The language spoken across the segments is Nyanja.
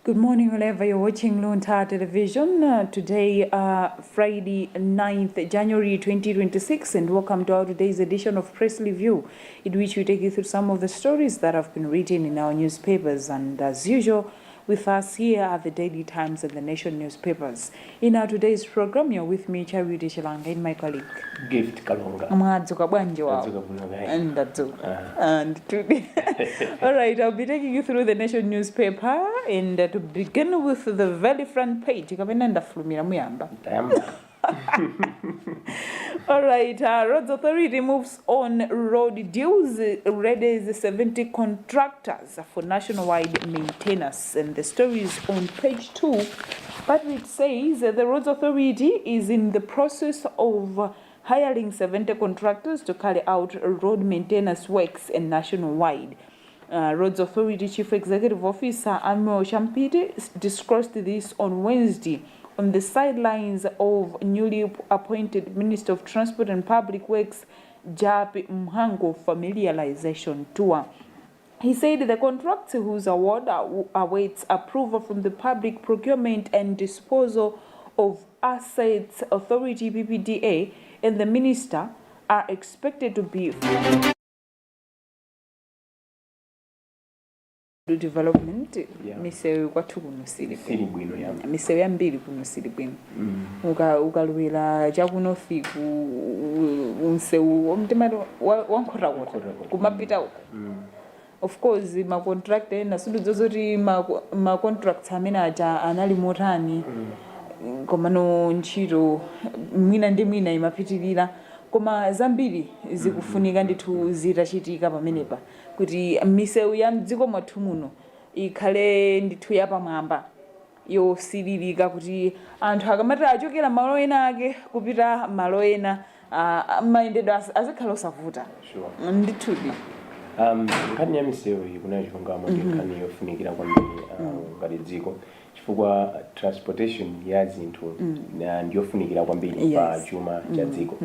Good morning, wherever you're watching Luntha television. Today, Friday, 9th January 2026, and welcome to our today's edition of Press Review, in which we take you through some of the stories that have been written in our newspapers. And as usual, with us here are the Daily Times and the Nation newspapers. In our today's program, you're with me, Charity Shilanga, and my colleague Gift Kalonga. And today, all right, I'll be taking you through the Nation newspaper, and to begin with the very front page. All right, Roads Authority moves on road dues, raises 70 contractors for nationwide maintenance, and the story is on page 2. But it says the Roads Authority is in the process of hiring 70 contractors to carry out road maintenance works and nationwide. Roads Authority Chief Executive Officer Amo Shampiti discussed this on Wednesday on the sidelines of newly appointed Minister of Transport and Public Works Japi Mhango familiarization tour. He said the contractor whose award awaits approval from the Public Procurement and Disposal of Assets Authority PPDA and the minister are expected to be development. Misewu kwathu kuno sili bwino ya misewu yambiri kuno sili bwino ukalwira chakuno fiku unsewu omtemalo wankhota kumapita uko. Of course ma contract ena sindizo zoti ma contracts amene aja anali motani komano ntchito mwina ndi mwina imapitirira koma zambiri zikufunika ndithu zitachitika pamenepa kuti misewu ya mdziko mwathu muno ikhale ndithu yapamwamba yosililika kuti anthu akamati achokera malo ena ake kupita malo ena mayendedwe azikhala osavuta. Ndithudi nkhani ya misewu kuna chilungamo ndi nkhani yofunikira kwambiri ngati dziko chifukwa transportation ya zinthu ndiyofunikira kwambiri pa chuma cha dziko.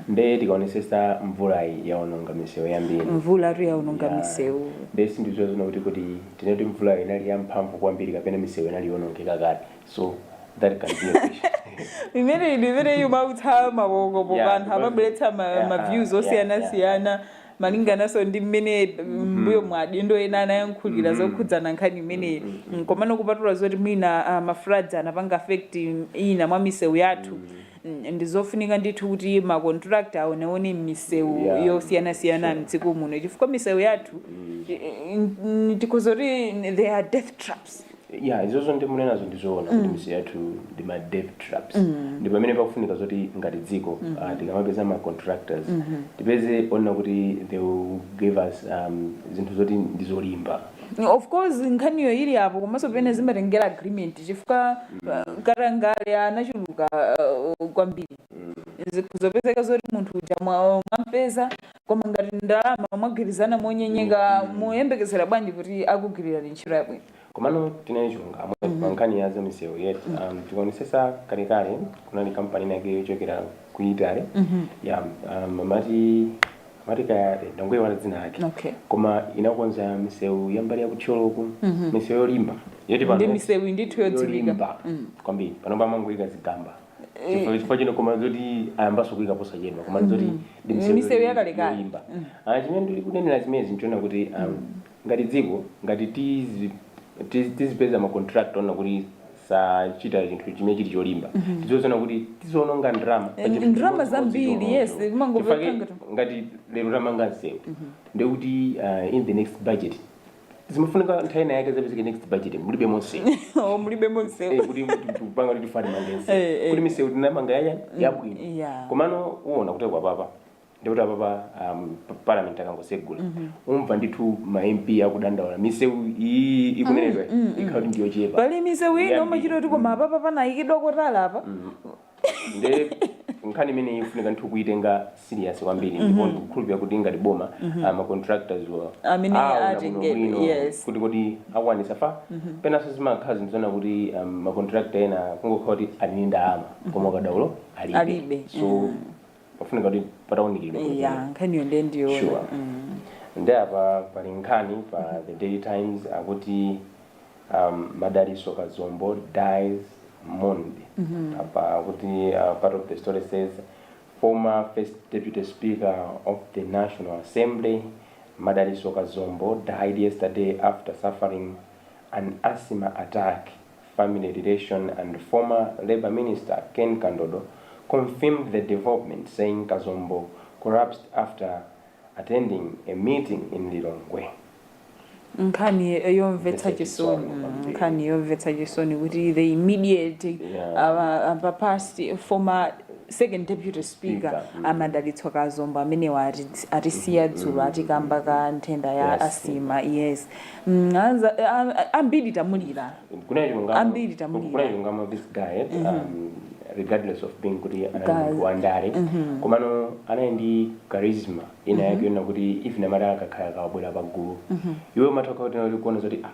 Nde tikaonesesa mvula yaononga misewu yambiri. Mvula yaononga misewu. Nde sindizoona kuti tinati mvula inali yamphamvu kwambiri kapena misewu inali yonongeka kale. So that can be a question. Imene yumautha maboko bokanthu amabweretsa ma views osiyana malingana so ndi mmene mbuyo mwadindo ena anayankhulira zokhudzana nkhani imene komano kupatula zoti mwina mafloods anapanga affect ina mwa misewu yathu ndizofunika ndithu kuti ma contractor aoneone misewu yosiyana mdziko muno chifukwa misewu yathu tikozoti they are death traps. Izozo ndi munenazo ndizoona kuti misewu yathu ndi ma death traps. Ndi pamene pakufunika zoti ngati dziko tikamapeza ma contractors tipeze ona kuti they will give us zinthu zoti ndizolimba. Of course nkhaniyo ili apo komanso pene zimatengera agreement chifukwa katangale anachuluka kwambiri zopezeka zoti munthu uja mwampeza koma ngati ndalama mwagwirizana monyenyeka muyembekezera bwanji kuti akugwirira ntchito yabwino. Komano tinene chilungamo nkhani ya za misewu yetu tikaonesesa kalekale kunali kampani yake yochokera ku Italy mati kaya ndangwe wala dzina lake koma inakonza misewu yambali ya kucholoku misewu yolimba yoti pano ndi misewu ndithu yodziwika kwambiri pano pamangoika zigamba chifukwa chino koma zoti ayambaso kuika posa chedwa koma zoti ndi misewu yakalekale yolimba chimene ndili kunenera zimene zinchona kuti ngati dziko ngati tizipeza ma contract ona kuti sachita chinthu chimene chili cholimba tizozona kuti tizononga ndrama zambiri. Yes, ngati lero tamanga msewu ndekuti in the next budget zimafunika nthayina yake zapezeke next budget mulibe monse mulibe monse kuti tupanga kuti tifane mangense kuti misewu tinamanga yabwino komano uona kuti kwapapa ndikuti apapa parliament akangosegula umva ndithu ma MP akudandaula misewu ikunenedwa ikhali ndiyo chepa pali misewu ino machito kuti koma apapa panayikidwa kotala apa nde nkhani imene ifunika ndithu kuitenga serious kwambiri ndipo ndikukhulupirira kuti ngati boma ma contractors amene atengedwe kuti akwanisa fa penanso zimakhala zinthu kuti ma contractor ena kungokhala kuti ali ndi ndalama koma ukadaulo alibe so pafunika kuti patawunikidwa nkhaniyo ndiyo nde apa pali nkhani pa the Daily Times akuti Madaliso Kazombo dies mourned. Part of the story says, former first deputy speaker of the National Assembly, Madaliso Kazombo, died yesterday after suffering an asthma attack. Family relation and former Labour Minister Ken Kandodo confirmed the development, saying Kazombo collapsed after attending a meeting in Lilongwe. Nkhani yomvetsa chisoni nkhani yomvetsa chisoni kuti the immediate past former second deputy speaker Madaliso Kazombo amene atisiya dzulo atikamba ka nthenda ya asima. Yes, ambiri tamulira this guy regardless of being kuti wandare komano anaindi charisma ina yake yona kuti if namara akakhala kabwera pagulu iwe matoka kuti uli kuona zoti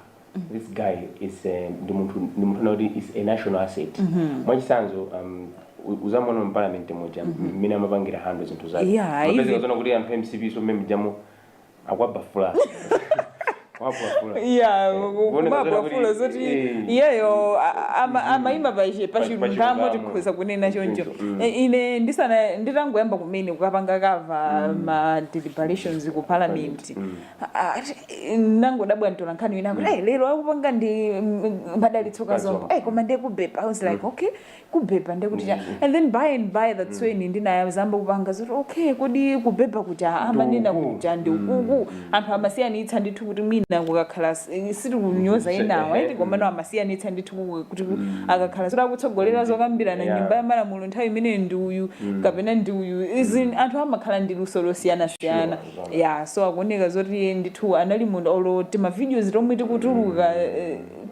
this guy is ndi munthu is a national asset mwachisanzo uzamuona mu parliament moja mina mapangira handles into zake mapezi kuzona kuti anthu MCP so mmene jamu akwabafula kumabwafula zoti iyeyo amaima pachilungamo tikhoza kunena choncho. Ine nditangoyamba kumene kukapanga kava ma deliberations ku parliament nangodabwa ntola nkhani wina kuti lero akupanga ndi Madaliso Kazombo koma ndiye kubepa. I was like okay kubepa ndiye kuti and then by that's when ndinayamba kupanga zoti okay kodi kubepa kuti amanena kuti ndi ukuku anthu amasiyanitsa ndithu kuti mina kukakhala siri kunyoza inawo komano amasiyanitsa ndithu kuti akakhala sura kutsogolera zokambirana nyumba ya malamulo nthawi imene ndi uyu kapena ndi uyu anthu amakhala ndi luso losiyana so akuoneka zoti ndithu anali munthu oloti ma videos tomwe tikutuluka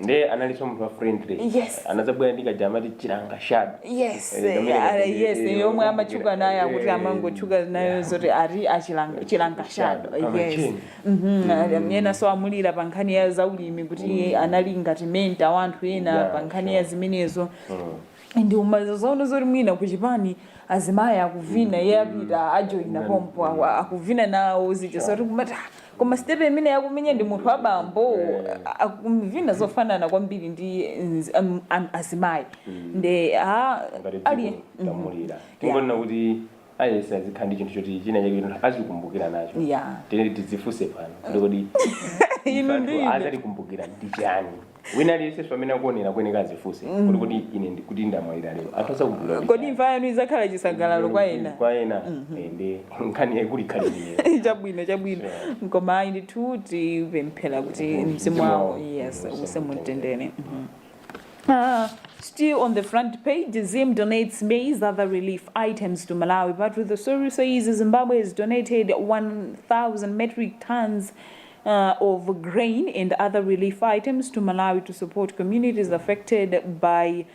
nde analiso mtu friendly. Yes. Anazabwera ndikajama chilanga shad. Yes. Yes, yomwe amachuka naye akuti amangochuka nayo zoti ari chilanga shad. Yes. Yena so amulira pankhani ya zaulimi kuti anali ngati mentor wanthu ena pankhani ya zimenezo. Ndi umazoona zoti mwina kuchipani azimaya akuvina yapita ajoina pompo akuvina nawo zija soti kumata koma stepe imene yakumenya ndi munthu abambo akumvina zofanana kwambiri ndi azimayi nde ali tamulira tingona kuti ayesa zikhandi chinthu choti china chake azikumbukira nacho tene tizifuse pano ndikodi ino ndi azalikumbukira ndi chani wina lise pamene akuonera kweneka azifuse kuti ine ndikuti ndamwalira lero athosa kumbukira kodi mfa yanu izakhala chisangalalo kwa ena ende nkhani yakuli khalidwe chabwino ngoma ndi tuti pemphera kuti mzimu wawo yes usemutendene. Still on the front page, Zim donates maize, other relief items to Malawi. But with the story says Zimbabwe has donated 1,000 metric tons of grain and other relief items to Malawi to support communities affected by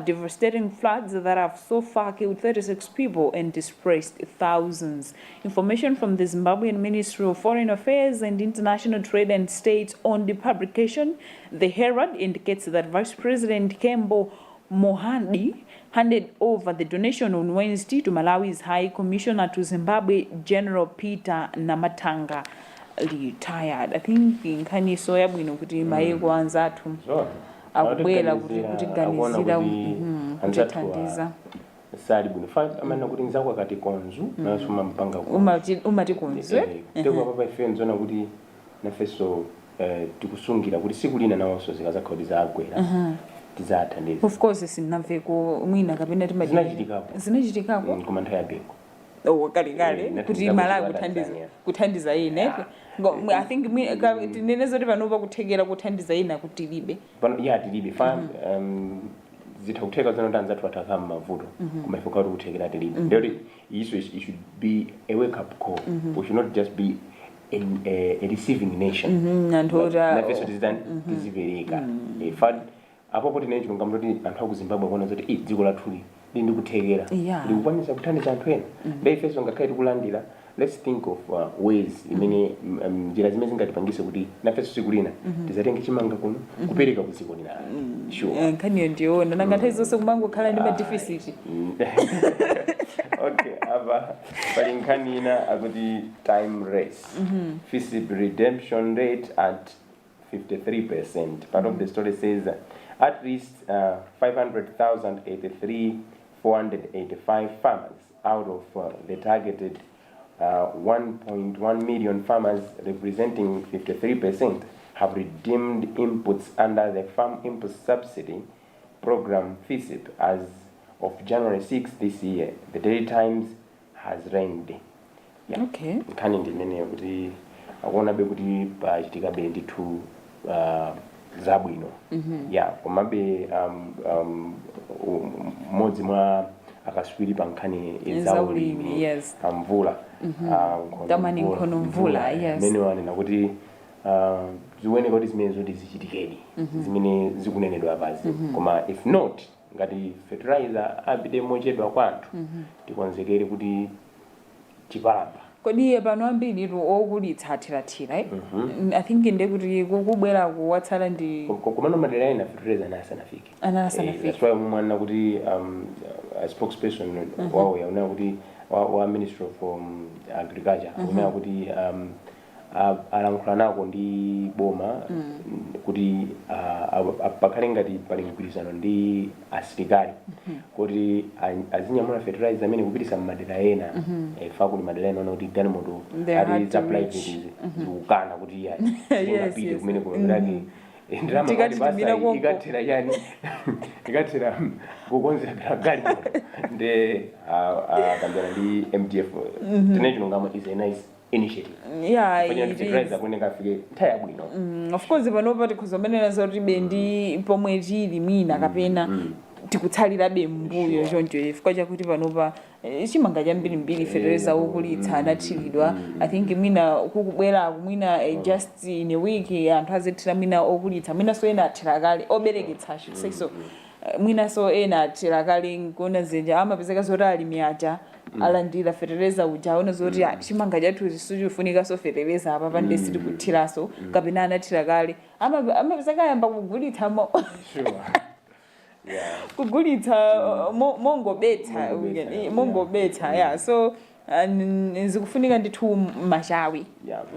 devastating floods that have so far killed 36 people and displaced thousands. Information from the Zimbabwean Ministry of Foreign Affairs and International Trade and State-owned publication, The Herald, indicates that Vice President Kembo Mohandi handed over the donation on Wednesday to Malawi's High Commissioner to Zimbabwe, General Peter Namatanga, retired. I think nkhani so yabwino kuti mayiko anzathu akubwera kuti ganizira kuthandiza sali bwino fa amana kuti nzakwa kati konzu nasoma mpanga ko umati konzu tekwa papa ife nzona kuti nafeso tikusungira kuti sikulina nawonso zikazakhala zagwera tizathandiza. Of course sinamveko mwina kapena zinachitikako koma nthawi yabeko kale kuti Malawi kuthandiza ine. I think tinene zoti panopa kuthekera kuthandiza ina kuti libe tilibe fa zitakutheka zonota anzathu atakama mavuto koma ifoka kuti kuthekera tilibe ndio iso it should be a wake up call. We should not just be a receiving nation na peso tizipereka fa apo kuti necho ngamloti anthu aku Zimbabwe kuona zoti dziko lathuli ndi kuthekera ndikukwanisa kuthandiza anthu ena ndifeso ngakhale tikulandira. Let's think of ways imene njira zimene zingatipangise kuti nafeso sikulina tizatenge chimanga kuno kupereka kuziko lina sure nkhaniyo ndiona nangathawi zonse kumangokhala ndi ma deficit. Okay, aba pali nkhani ina akuti time race. FISIB redemption rate at 53%. Part of the story says at least 500,083,485 farmers out of the targeted 1.1 million farmers, representing 53%, have redeemed inputs under the Farm Input Subsidy Program FISIP as of January 6 this year. The Daily Times has reigned. Yeah. Okay. Kani ndimene kuti akuona be kuti pachitika be ndithu zabwino. Yeah, komabe modzi mwa akaswiri pankhani ezaulimi. Yes. Mvula. Tamani nkhono mvula. Yes. Mene wanena kuti ziwene kuti zimene zoti zichitikedi zimene zikunenedwa apazi koma if not ngati fertilizer apite mochedwa kwanthu tikonzekere kuti chipalapa kodi pano ambiri okulitsa athirathira I think inde kuti kubwera kuwatsala ndi komano madera ena fertilizer anasanafike that's why mwana kuti a spokesperson wawo yaona kuti wa Ministry of Agriculture yaona kuti alankhula nako ndi boma kuti pakhale ngati pali mgwirizano ndi asilikali kuti azinyamula fertilizer amene kupitisa m'madera ena fa kuti madera ena ona kuti galimoto ali za private zikukana kuti iyayi ingapite kumene kulomerake ndirama kuti basa ikathera yani ikathera kukonzera galimoto nde akambirana ndi MTF tinechilungamo is a nice initiative. Yeah, of course panopa tikuzomene zoti bendi pomwe tili mina kapena tikutsalira bembuyo choncho chifukwa chakuti panopa chimanga chambirimbiri fertilizer ukulitsa anathilidwa. I think mina kukubwera kumwina just in a week anthu azithira mina okulitsa mina so ena athira kale obereketsa say so mwina so ena athira kale nkona zenja amapezeka zoti alimi aja alandira fertilizer uja aona zoti chimanga chathu sichifunika so fertilizer apa pande siti kuthiraso kapena anathira kale amapezeka yamba kugulitsa sure. Yeah. Kugulitsa mongobetha yeah so zikufunika ndithu mashawi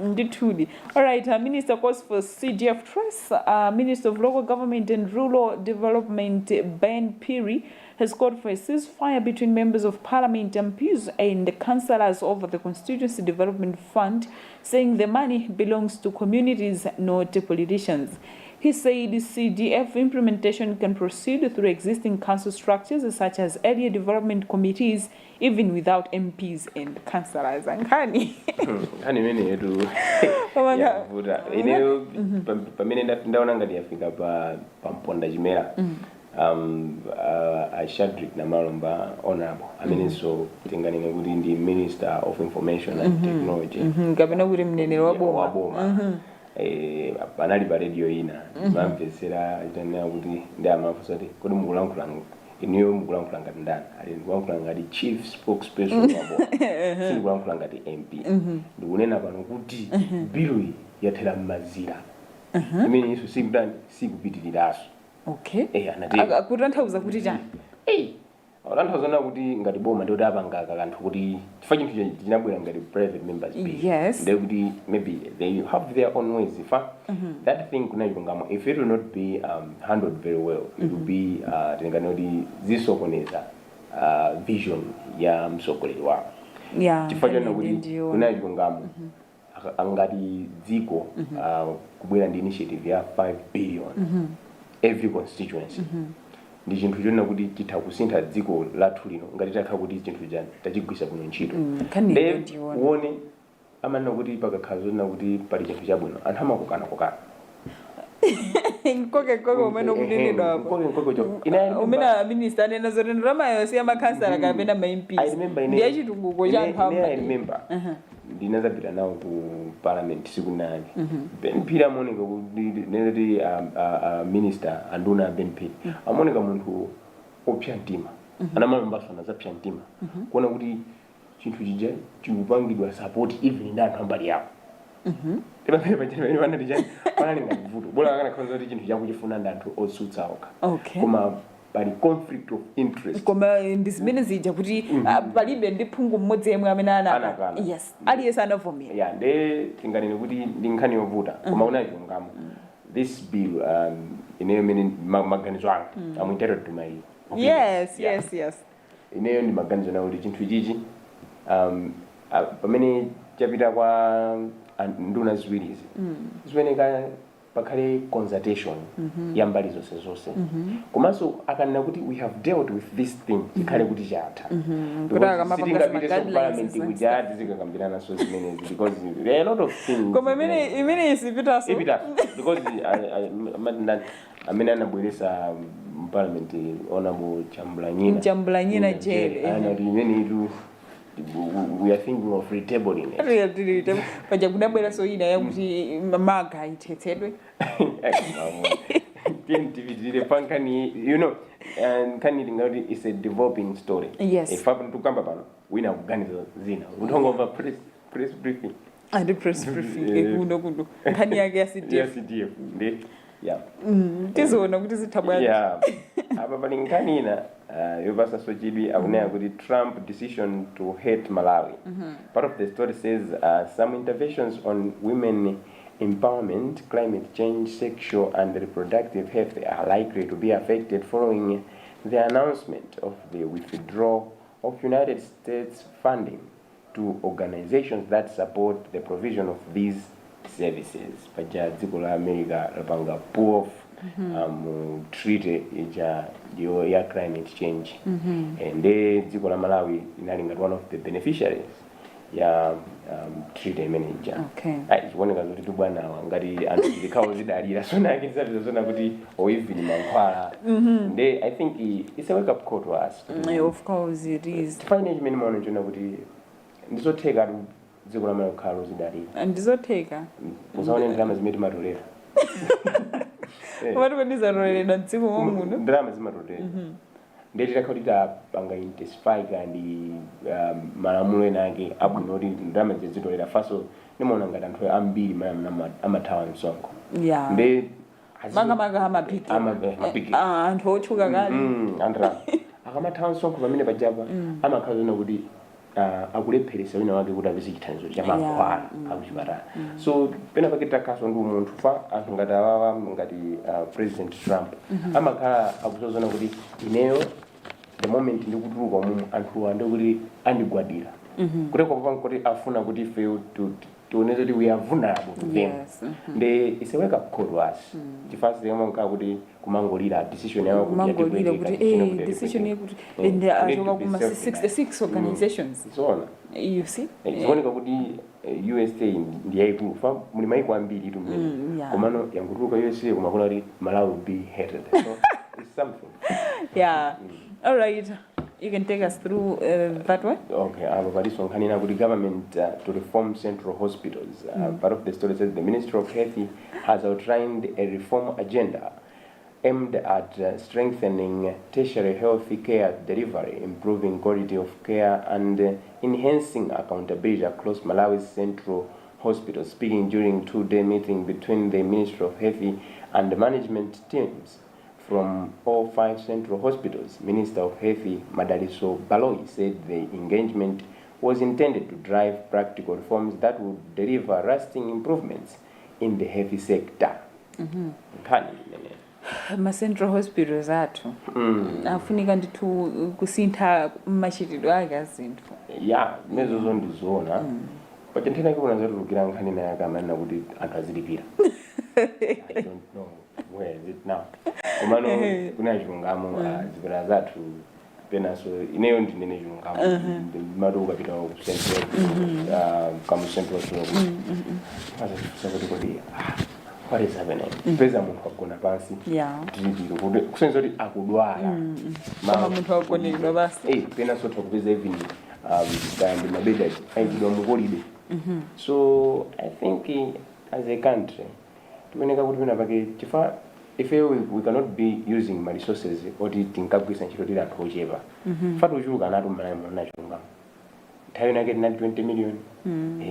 ndithudi. All right, Minister calls for CDF Trust. Minister of Local Government and Rural Development Ben Piri has called for a ceasefire between members of Parliament, MPs and councillors over the Constituency Development Fund, saying the money belongs to communities, not to politicians. He said CDF implementation can proceed through existing council structures such as area development committees, even without MPs and councillors. Nkani mene yetu yavuta ine pamene ndaona ngati yafika pa mponda chimera Shadrick na Malomba honorable amenenso tinganene kuti ndi Minister of Information and Technology kapena kuti mneneri wa boma panali pa radio ina mamvesera itanena kuti ndi amafusa kuti kodi mukulankhula iniyo mukulankhula ngati ndani ali ndikulankhula ngati chief spokesperson wa boma sindikulankhula ngati MP ndikunena pano kuti bill yathera m'mazira imene iso sikupitiriraso. Okay. Akutanthauza kuti chani? Akutanthauza kuti ngati boma ndoti apangaka kanthu kuti chifukwa chinthu chinabwera ngati private members bill. Yes. They would maybe they have their own ways. That thing kunachungamo if it will not be handled very well, it will be tinganoti zisokoneza vision ya msogoleri wawo. Yeah. Chifukwa kuti kunachungamo angati dziko kubwera ndi initiative ya 5 billion every constituency ndi chinthu chona kuti chitha kusintha dziko lathu lino ngati takha kuti chinthu chani tachigwisa kuno ntchito uone amana kuti pakakhala zona kuti pali chinthu chabwino anthu amakukana nkoke umene kunenedwa apo umene minister anena zoti ndalama yonse yamakhansala kapena ma MPs ndiye chitukuko cha anthu I remember ndinazapita nawo ku parliament siku nani Ben Piri amoneka kuti minister anduna Ben Piri amoneka munthu opsya mtima anamalombaso anazapsya mtima kuona kuti chinthu chija chikupangidwa support even ndi anthu ambali yawo pamene pachene vanati chani panali ngati vuto bola kana khonza kuti chinthu chakuchifuna ndi anthu otsutsa okha koma pali conflict of interest koma ndizimene zija kuti palibe ndi phungu mmodzi yemwe amene anakana yes aliyesa anavomera nde tinganene kuti ndi nkhani yovuta koma unachungamo this bill ineyo mene maganizo anga I'm entitled to my opinion. Yes. Ineyo ndi maganizo na kuti chinthu ichichi pamene chapita kwa nduna ziwirizi zimeneka pakhale consultation ya mbali zonse komanso akanena kuti we have dealt with this thing ikhale kuti chatha sitingapite so parliament kuja tizikakambirana so zimenezi because there are a lot of things koma imene isipitaso because amene anabweresa parliament honorable Chamblanyina jele ana imene itu we are thinking of retabling it. Paja kudabwera so ina yakuti maga ithetsedwe. You know, and Kani is a developing story. Yes. If happen to come pano, we know Ganizo Zina. We don't have a press briefing. And the press briefing. Kundo. Kani yake Yes, yeah. Tizoona kuti zitabwana. Yeah. Ababalinkanina yobasa sojibi akunea kuti Trump decision to hate Malawi. Part of the story says some interventions on women empowerment, climate change, sexual and reproductive health are likely to be affected following the announcement of the withdrawal of United States funding to organizations that support the provision of these services. Paja dziko la America lapanga pull treaty ya climate change. And dziko la Malawi inalinga one of the beneficiaries ya treaty manager. Okay. Chioneka kuti tubwana ngati anthu zikhawo zidalira sona akizati zona kuti oivini mankhwala. I think it's a wake up call to us. Of course it is. Tifanye chimene maona chona kuti ndizotheka dziko la Malawi khalo zidalira. Ndizotheka. Usaone ndalama zimene matolera. What when is a royal dziko momuno? Ndalama zimatolera. Ndetira kuti panga intensify kandi malamulo enake abwino kuti ndalama zizitolera faso nimaona ngati anthu ambiri amathawa msongo. Yeah. Manga amapiki. Anthu otchuka kale. Andra. Akamathawa msongo pamene pajapa amakhala kuti akulepheresa wina wake kuti apeze chithandizo cha mankhwala akuchipatala. So pena pakita kaso ndi munthu fa anthu ngati awawa ngati President Trump amakhala akuzozona kuti ineyo the moment ndikutuluka mu anthu ande kuti andigwadira kuti kwa kuti afuna kuti fail tioneze kuti we are vulnerable to them. It's a wake up call to us. Chifasi yamanga kuti kumangolira decision yawo kuti decision yakuti and achoka kuma 66 organizations. Zona. You see? Zioneka kuti USA ndiyayikulu fa muli maiko ambiri tu mmene. Komano yangutuluka USA kumakona kuti Malawi will be hated. So it's something. Yeah. All right. You can take us through that one. Okay, this one can the government to reform central hospitals. Part of the story says the Ministry of Health has outlined a reform agenda aimed at strengthening tertiary health care delivery, improving quality of care, and enhancing accountability across Malawi's central hospitals. Speaking during a 2-day meeting between the Ministry of Health and the management teams from all 5 central hospitals, Minister of Health Madaliso Baloi said the engagement was intended to drive practical reforms that would deliver lasting improvements in the health sector. Ma central hospitals athu afunika ndithu kusintha machitidwe ake azinthu. Yeah, mezo zondizoona. But nthena kuti unazatulukira nkhani naye akamana kuti anthu azilipira. I don't know where is it now. Kumano kuna chilungamo zipera zathu pena so ineyo ndinene chilungamo mado ukapita ku central kama central so sasa kuti what is happening peza munthu akona pansi ndidiro kuti kusenza kuti akudwala mama munthu akonekwa basi pena so tukupeza even kandi mabeda aidwa mukolibe. So I think as a country tumeneka kuti pena pake chifa if we cannot be using my resources or tinkagwisa ntchito tili anthu ochepa fatu uchuluka natu malaimo nachungamo nthawi nake tinati 20 million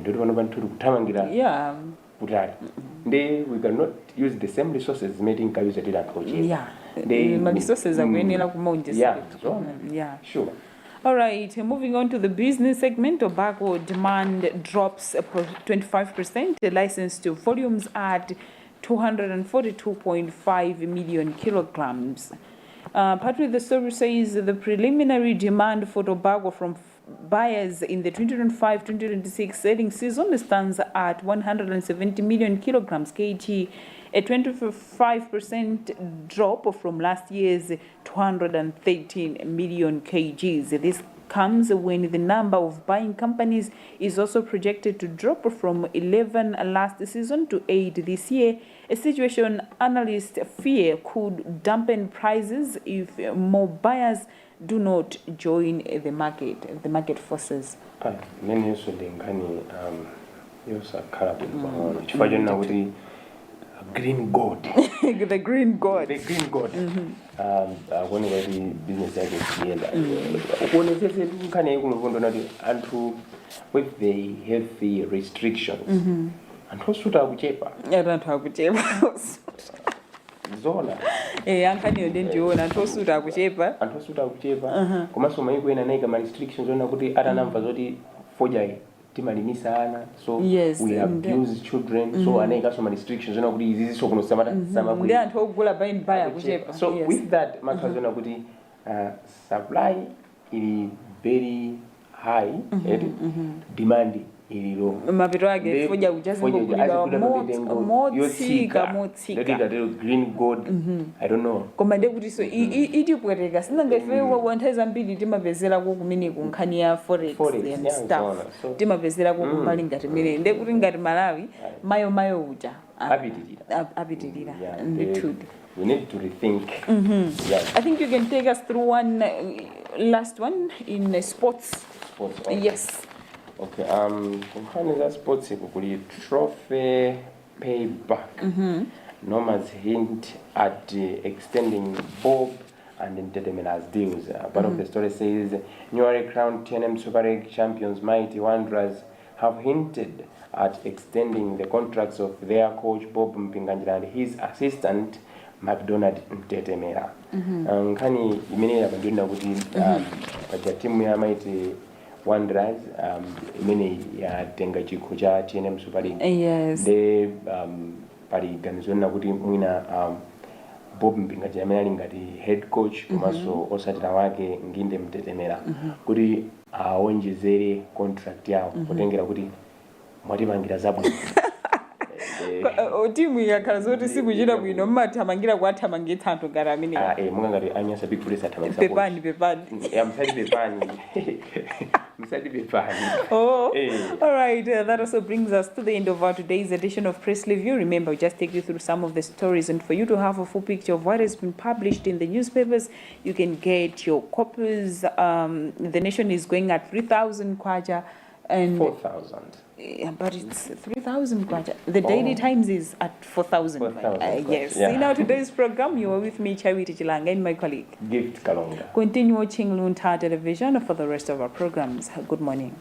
ndoti pano panthu kuthamangira kutali nde we cannot use the same resources zimene tinkayuza tili anthu ochepa ma resources akuyenera kumaonjezera. Sure. All right, moving on to the business segment. Tobacco demand drops 25%. The licensed volumes at 242.5 million kilograms. Part with the story says the preliminary demand for tobacco from buyers in the 2025-2026 selling season stands at 170 million kilograms kg, a 25% drop from last year's 213 million kgs. This comes when the number of buying companies is also projected to drop from 11 last season to 8 this year, a situation analysts fear could dampen prices if more buyers do not join the market forces. Many also lingani yosakhala bwino chifukwa chonena kuti green god The green god. akuoneka kuti business yake kuyenda ukuonetsese nkhani yaikulu nati anthu with the healthy restrictions anthu osuta akuchepa zona ankhaniyo ndiona anthu osuta akuchepa komanso maiko ena anayika ma restrictions ona kuti atanamva zoti foja timalimisa ana so yes, we abuse children so anayikaso ma restrictions ona kuti iziziso kuno ndi anthu ogula buying akuchepa so with that makazona kuti supply ili very high demand ili low mapito ake foja ujazingokulira motsika green gold I don't know koma ndekuti so itipweteka sinangafe wanthawi zambiri timapezera kumene kunkhani ya forex and stuff timapezera kumbali ngati mene ndekuti ngati Malawi mayo uja apitirira ndithuti. We need to rethink. I think you can take us through one last one in sports. Okay. Yes. Okay. Kumkhani za sports kukuli trophy payback. Norma's hint at extending Bob and entertainment as deals. Part of the story says newly crowned TNM Super League champions Mighty Wanderers have hinted at extending the contracts of their coach Bob Mpinganjira and his assistant McDonald Ntetemera. Nkani imene yapandona kuti paja timu ya Mighty Wanderers imene yatenga chikho cha TNM Super League. Yes. They pali ganizona kuti mwina Bob Mpinganjira amene ali ngati head coach komanso osatira wake Nginde Mtetemera kuti aonjezere contract yawo kutengera kuti mwatimangira zabwino. Timu yakhala zoti sikuchita bwino mmathamangira kwathamangitsa anthu ngati amene munga ngati anyasa big police athamangitsa pepani msadi pepani. Oh, all right. That also brings us to the end of our today's edition of Press Review. Remember, we just take you through some of the stories, and for you to have a full picture of what has been published in the newspapers, you can get your copies. The Nation is going at 3,000 kwacha and 4,000. But it's 3,000 kwacha. The Daily Times is at 4,000. Yes. Yeah. In our today's program, you are with me, Charity Chilanga, and my colleague Gift Kalonga. Continue watching Luntha television for the rest of our programs. Good morning.